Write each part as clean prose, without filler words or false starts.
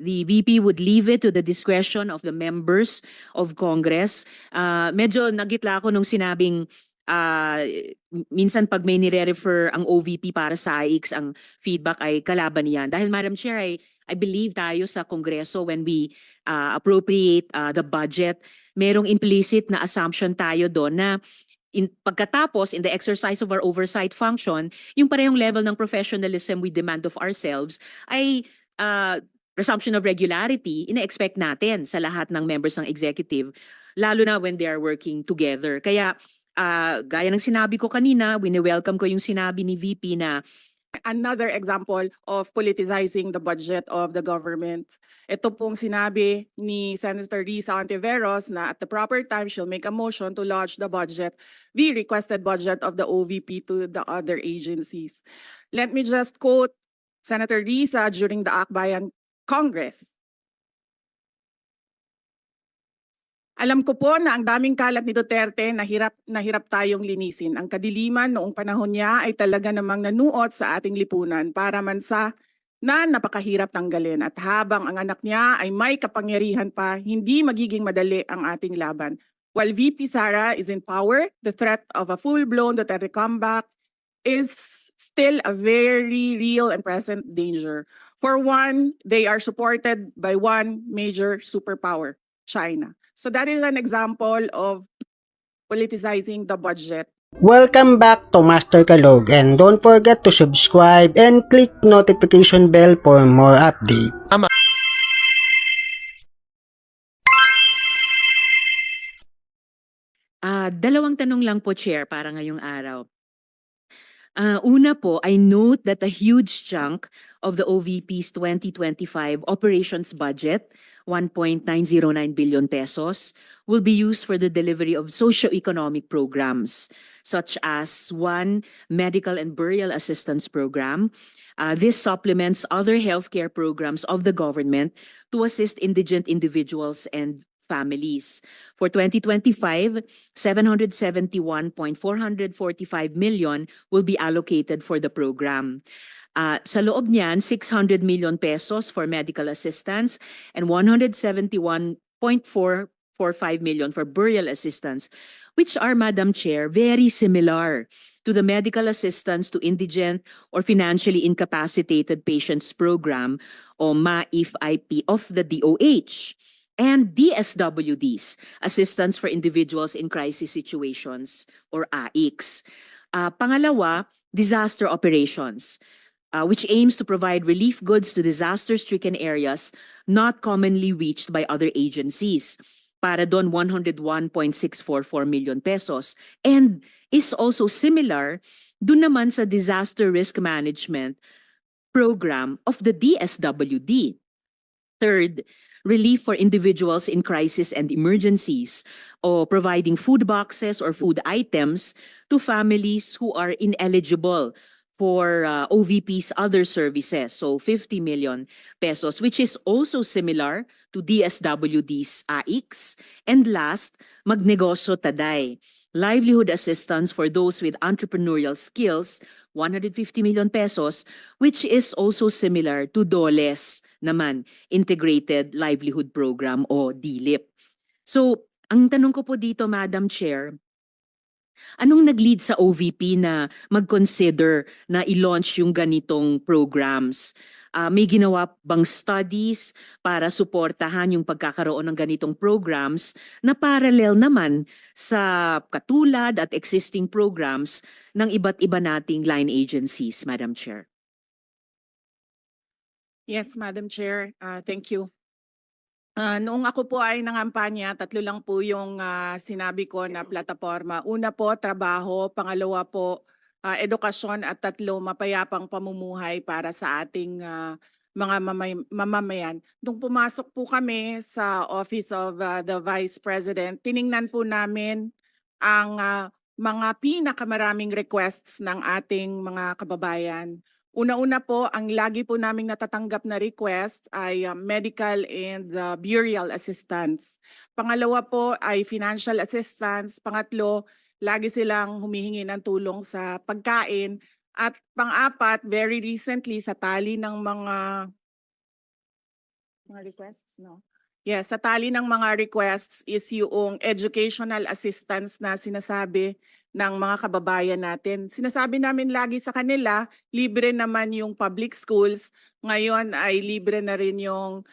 the VP would leave it to the discretion of the members of Congress. Medyo nagitla ako nung sinabing minsan pag may nire-refer ang OVP para sa AIX, ang feedback ay kalaban niyan. Dahil Madam Chair, I believe tayo sa Kongreso when we appropriate the budget, merong implicit na assumption tayo doon na pagkatapos, in the exercise of our oversight function, yung parehong level ng professionalism we demand of ourselves ay resumption of regularity, ina-expect natin sa lahat ng members ng executive, lalo na when they are working together. Kaya, gaya ng sinabi ko kanina, wini-welcome ko yung sinabi ni VP na another example of politicizing the budget of the government. Ito pong sinabi ni Senator Risa Ontiveros na at the proper time she'll make a motion to lodge the budget, the requested budget of the OVP to the other agencies. Let me just quote Senator Risa during the Akbayan Congress. Alam ko po na ang daming kalat ni Duterte na hirap tayong linisin. Ang kadiliman noong panahon niya ay talaga namang nanuot sa ating lipunan para mansa na napakahirap tanggalin. At habang ang anak niya ay may kapangyarihan pa, hindi magiging madali ang ating laban. While VP Sara is in power, the threat of a full-blown Duterte comeback is still a very real and present danger. For one, they are supported by one major superpower, China. So that is an example of politicizing the budget. Welcome back to Master Kalog, and don't forget to subscribe and click notification bell for more updates. Dalawang tanong lang po, Chair, para ngayong araw. Una po, I note that a huge chunk of the OVP's 2025 operations budget, 1.909 billion pesos, will be used for the delivery of socio-economic programs, such as one, medical and burial assistance program. This supplements other healthcare programs of the government to assist indigent individuals and families. For 2025, 771.445 million will be allocated for the program. Sa loob niyan, 600 million pesos for medical assistance and 171.445 million for burial assistance, which are, Madam Chair, very similar to the medical assistance to indigent or financially incapacitated patients program o MAIF-IP of the DOH. And DSWDs, Assistance for Individuals in Crisis Situations, or AICS. Pangalawa, disaster operations, which aims to provide relief goods to disaster-stricken areas not commonly reached by other agencies. Para doon, 101.644 million pesos. And is also similar doon naman sa disaster risk management program of the DSWD. Third, relief for individuals in crisis and emergencies, or providing food boxes or food items to families who are ineligible for OVP's other services. So 50 million pesos, which is also similar to DSWD's AIX. And last, Magnegosyo Taday, livelihood assistance for those with entrepreneurial skills, 150 million pesos, which is also similar to DOLES naman, Integrated Livelihood Program o DLIP. So, ang tanong ko po dito, Madam Chair, anong nag-lead sa OVP na mag-consider na i-launch yung ganitong programs? May ginawa bang studies para suportahan yung pagkakaroon ng ganitong programs na parallel naman sa katulad at existing programs ng iba't iba nating line agencies, Madam Chair? Yes, Madam Chair. Thank you. Noong ako po ay nangampanya, 3 lang po yung sinabi ko na plataforma. Una po, trabaho. Pangalawa po, edukasyon. At 3, mapayapang pamumuhay para sa ating mga mamamayan. Nung pumasok po kami sa Office of the Vice President, tiningnan po namin ang mga pinakamaraming requests ng ating mga kababayan. Una-una po, ang lagi po naming natatanggap na request ay medical and burial assistance. Pangalawa po ay financial assistance. Pangatlo, lagi silang humihingi ng tulong sa pagkain. At pang-apat, very recently sa tali ng mga Mga requests, no? Yes, sa tali ng mga requests is yung educational assistance na sinasabi ng mga kababayan natin. Sinasabi namin lagi sa kanila, libre naman yung public schools. Ngayon ay libre na rin yung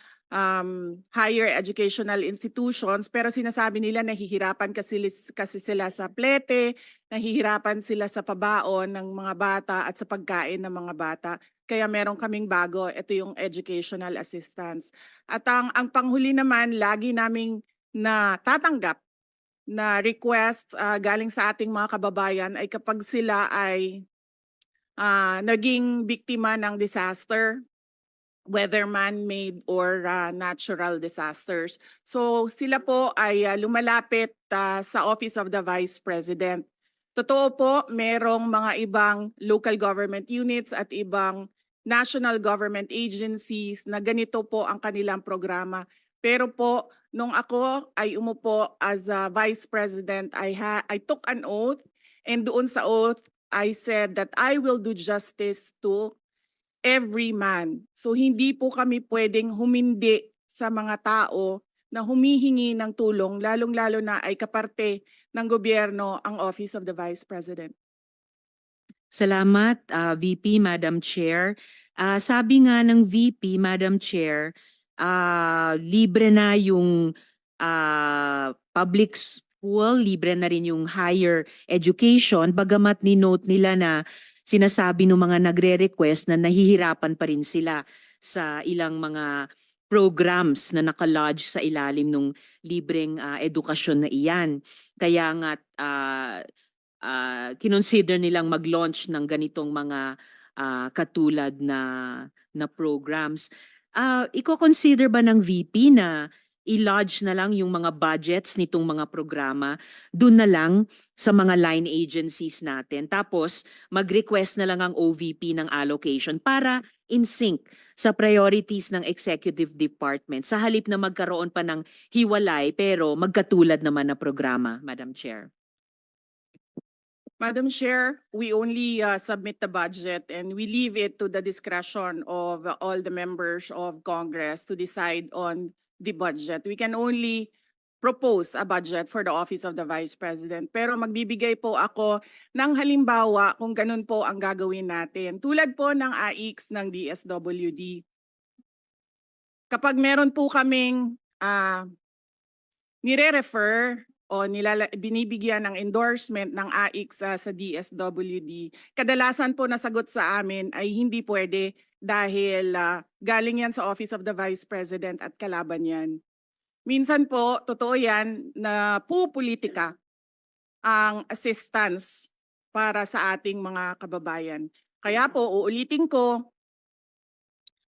higher educational institutions. Pero sinasabi nila nahihirapan kasi sila sa plete, nahihirapan sila sa pabaon ng mga bata at sa pagkain ng mga bata. Kaya meron kaming bago, ito yung educational assistance. At ang panghuli naman, lagi naming tatanggap na request galing sa ating mga kababayan ay kapag sila ay naging biktima ng disaster, whether man-made or natural disasters. So sila po ay lumalapit sa Office of the Vice President. Totoo po, merong mga ibang local government units at ibang national government agencies na ganito po ang kanilang programa. Pero po, nung ako ay umupo as a Vice President, I took an oath, and doon sa oath, I said that I will do justice to every man. So hindi po kami pwedeng humindi sa mga tao na humihingi ng tulong, lalong-lalo na ay kaparte ng gobyerno ang Office of the Vice President. Salamat, VP, Madam Chair. Sabi nga ng VP, Madam Chair, libre na yung public school, libre na rin yung higher education, bagamat ni-note nila na sinasabi ng mga nagre-request na nahihirapan pa rin sila sa ilang mga programs na nakalodge sa ilalim ng libreng edukasyon na iyan. Kaya nga kinonsider nilang mag-launch ng ganitong mga katulad na programs. Iko-consider ba ng VP na i-lodge na lang yung mga budgets nitong mga programa dun na lang sa mga line agencies natin, tapos mag-request na lang ang OVP ng allocation para in sync sa priorities ng executive department sa halip na magkaroon pa ng hiwalay pero magkatulad naman na programa, Madam Chair? Madam Chair, we only submit the budget and we leave it to the discretion of all the members of Congress to decide on the budget. We can only propose a budget for the Office of the Vice President. Pero magbibigay po ako ng halimbawa kung ganun po ang gagawin natin. Tulad po ng AIX ng DSWD. Kapag meron po kaming nire-refer o binibigyan ng endorsement ng AIX sa DSWD, kadalasan po nasagot sa amin ay hindi pwede dahil galing yan sa Office of the Vice President at kalaban yan. Minsan po, totoo yan na pupolitika ang assistance para sa ating mga kababayan. Kaya po, uulitin ko,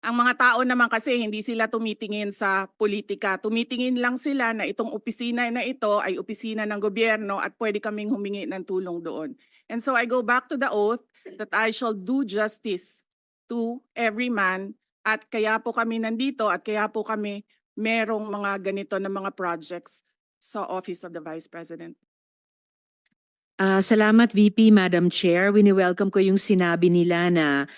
ang mga tao naman kasi hindi sila tumitingin sa politika. Tumitingin lang sila na itong opisina na ito ay opisina ng gobyerno at pwede kaming humingi ng tulong doon. And so I go back to the oath that I shall do justice to every man, at kaya po kami nandito at kaya po kami merong mga ganito na mga projects sa Office of the Vice President. Salamat, VP, Madam Chair. Wini-welcome ko yung sinabi nila na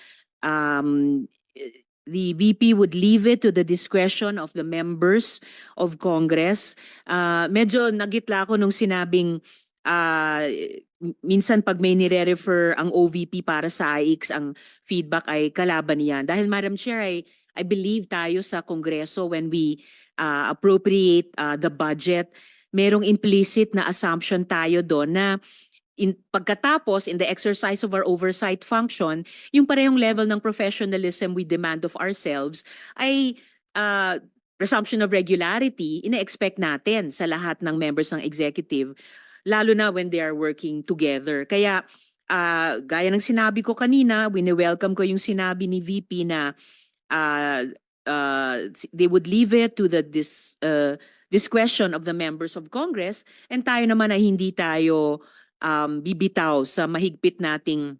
the VP would leave it to the discretion of the members of Congress. Medyo nagitla ako nung sinabing minsan pag may nire-refer ang OVP para sa AIX, ang feedback ay kalaban niyan. Dahil Madam Chair, I believe tayo sa Kongreso when we appropriate the budget, merong implicit na assumption tayo doon na pagkatapos, in the exercise of our oversight function, yung parehong level ng professionalism we demand of ourselves ay presumption of regularity, ina-expect natin sa lahat ng members ng executive, lalo na when they are working together. Kaya, gaya ng sinabi ko kanina, wini-welcome ko yung sinabi ni VP na they would leave it to the discretion of the members of Congress, and tayo naman ay hindi tayo bibitaw sa mahigpit nating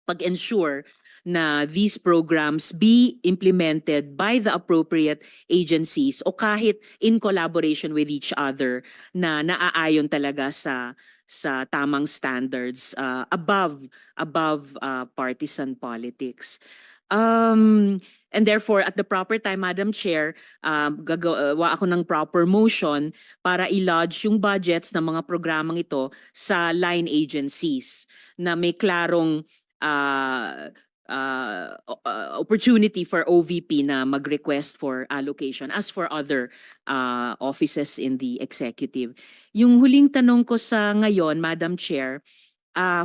pag-ensure na these programs be implemented by the appropriate agencies o kahit in collaboration with each other na naaayon talaga sa tamang standards above partisan politics. And therefore, at the proper time, Madam Chair, gagawa ako ng proper motion para i-lodge yung budgets ng mga programang ito sa line agencies na may klarong opportunity for OVP na mag-request for allocation as for other offices in the executive. Yung huling tanong ko sa ngayon, Madam Chair,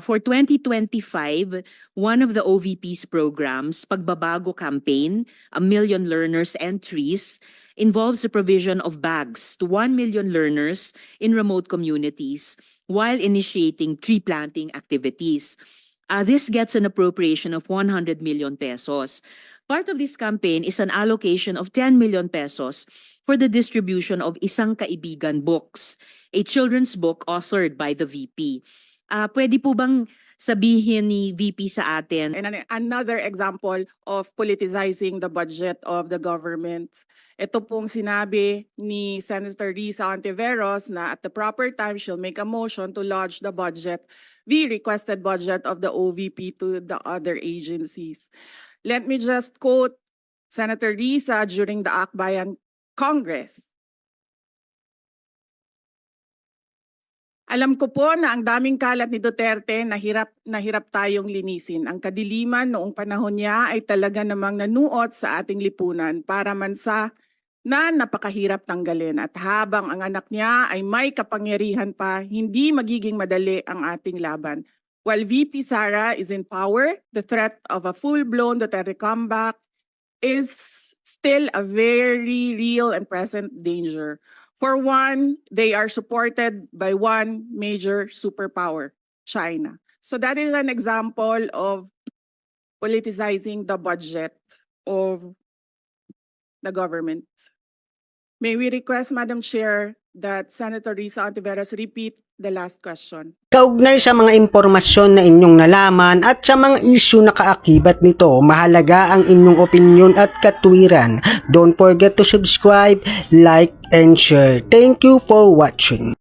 for 2025, one of the OVP's programs, Pagbabago Campaign, 1 Million Learners and Trees, involves the provision of bags to 1 million learners in remote communities while initiating tree planting activities. This gets an appropriation of 100 million pesos. Part of this campaign is an allocation of 10 million pesos for the distribution of Isang Kaibigan books, a children's book authored by the VP. Pwede po bang sabihin ni VP sa atin? And another example of politicizing the budget of the government. Ito pong sinabi ni Senator Risa Ontiveros na at the proper time she'll make a motion to lodge the budget, the requested budget of the OVP to the other agencies. Let me just quote Senator Risa during the Akbayan Congress. Alam ko po na ang daming kalat ni Duterte na hirap tayong linisin. Ang kadiliman noong panahon niya ay talaga namang nanuot sa ating lipunan para mansa na napakahirap tanggalin. At habang ang anak niya ay may kapangyarihan pa, hindi magiging madali ang ating laban. While VP Sara is in power, the threat of a full-blown Duterte comeback is still a very real and present danger. For one, they are supported by one major superpower, China. So that is an example of politicizing the budget of the government. May we request, Madam Chair, that Senator Risa Ontiveros repeat the last question. Kaugnay sa mga impormasyon na inyong nalaman at sa mga issue na kaakibat nito, mahalaga ang inyong opinion at katwiran. Don't forget to subscribe, like, and share. Thank you for watching.